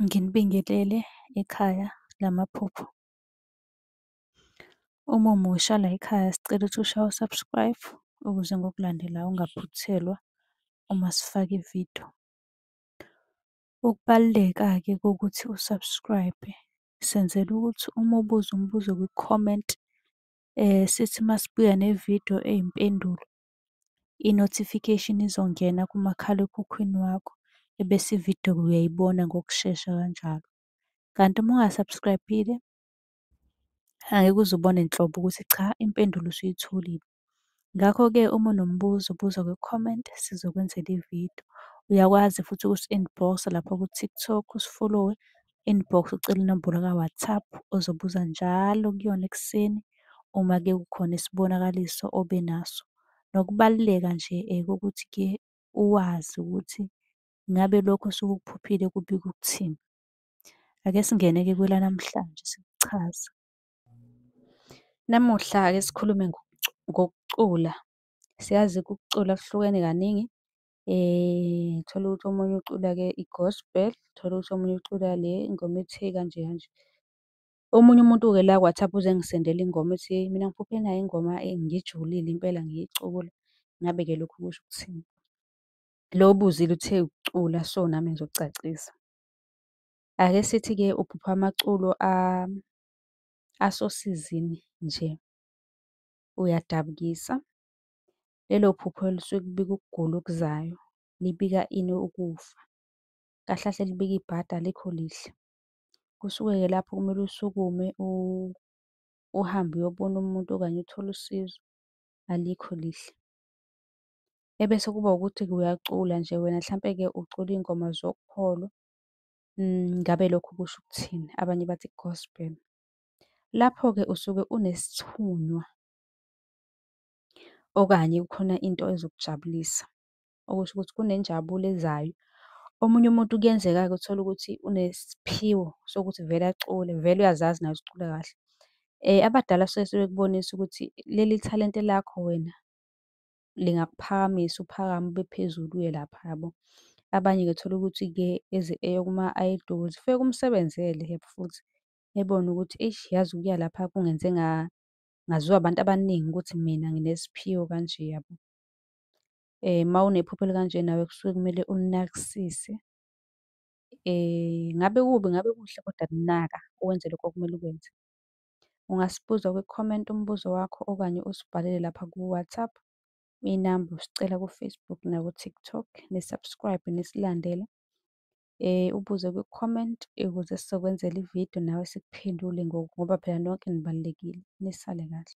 Nginibingelele ekhaya lamaphupho. Uma umusha la ekhaya sicela ukuthi ushaye u-subscribe ukuze ngokulandelayo ungaphuthelwa uma sifaka ividiyo. Ukubaluleka-ke kokuthi u-subscribe senzela ukuthi uma ubuza umbuzo kwi-comment sithi masibuya nevidiyo eyimpendulo, i-notification izongena kumakhalekhukhwini wakho, ebese ividiyo uyayibona ngokushesha kanjalo. Kanti uma unga-subscribe-ile angeke uze ubone nhlobo ukuthi cha, impendulo usuyitholile. Ngakho-ke uma unombuzo buza kwi-comment sizokwenzela ividiyo. Uyakwazi futhi ukusi-inbox-a lapha ku-TikTok, usi-follow-we, inbox ucele inombolo ka-WhatsApp ozobuza njalo kuyona ekuseni uma-ke kukhona isibonakaliso obenaso. Nokubaluleka nje kokuthi-ke uwazi ukuthi ngabe lokho osuke ukuphuphile kubika ukuthini. Ake singene-ke kwelanamhlanje sikuchaze. Namuhla-ke sikhulume ngokucula. Siyazi-ke ukucula kuhlukene kaningi. Uthola ukuthi omunye ucula-ke i-gospel, uthole ukuthi omunye ucula le ingoma ethi kanje kanje. Omunye umuntu-ke la ku-WhatsApp uzongisendela ingoma ethi, mina Mphuphu nayi ingoma ngijulile impela ngiyicula. Ngabe-ke lokhu kusho ukuthini? Lo obuzile uthe ukucula, so nami ngizokucacisa. Ake sithi-ke uphupha amaculo asosizini nje, uyadabukisa. Lelo phupho lisuke libika ukugula okuzayo, libika ini? Ukufa. Kahle kahle libika ibhadi alikho lihle. Kusuke-ke lapho kumele usukume uhambe uyobona umuntu okanye uthole usizo, alikho lihle. Ebese kuba ukuthi-ke uyacula nje wena hlampe-ke ucula iy'ngoma zokukholwa. Ngabe lokho kusho ukuthini? Abanye bathi gospel. Lapho-ke usuke unesithunywa okanye kukhona into ezokujabulisa, okusho ukuthi kunenjabulo ezayo. Omunye umuntu kuyenzeka-ke uthole ukuthi unesiphiwo sokuthi vele acule, vele uyazazi nawe ukuthi ucula kahle. Abadala suke sebekubonisa ukuthi leli thalente lakho wena lingakuphakamisa, uphakame ube phezulu uye lapha, yabo. Abanye-ke uthole ukuthi-ke eze eye kuma-idols, kufike kumsebenzele futhi ebone ukuthi eish, yazi ukuya lapha kungenze ngaziwa abantu abaningi ukuthi mina nginesiphiwo kanje, yabo. Uma unephupho elikanje nawe kusuke kumele ulinakisise. Ngabe kubi ngabe kuhle kodwa naka uwenze lokho okumele ukwenze. Ungasibuza kwi-comment umbuzo wakho okanye usibhalele lapha ku-WhatsApp. Iy'namba usicela ku-Facebook naku-TikTok, ni-subscribe nisilandele. Ubuze kwi-comment ukuze sizokwenzela ividiyo nawe sikuphendule ngoba phela nonke nibalulekile. Nisale kahle.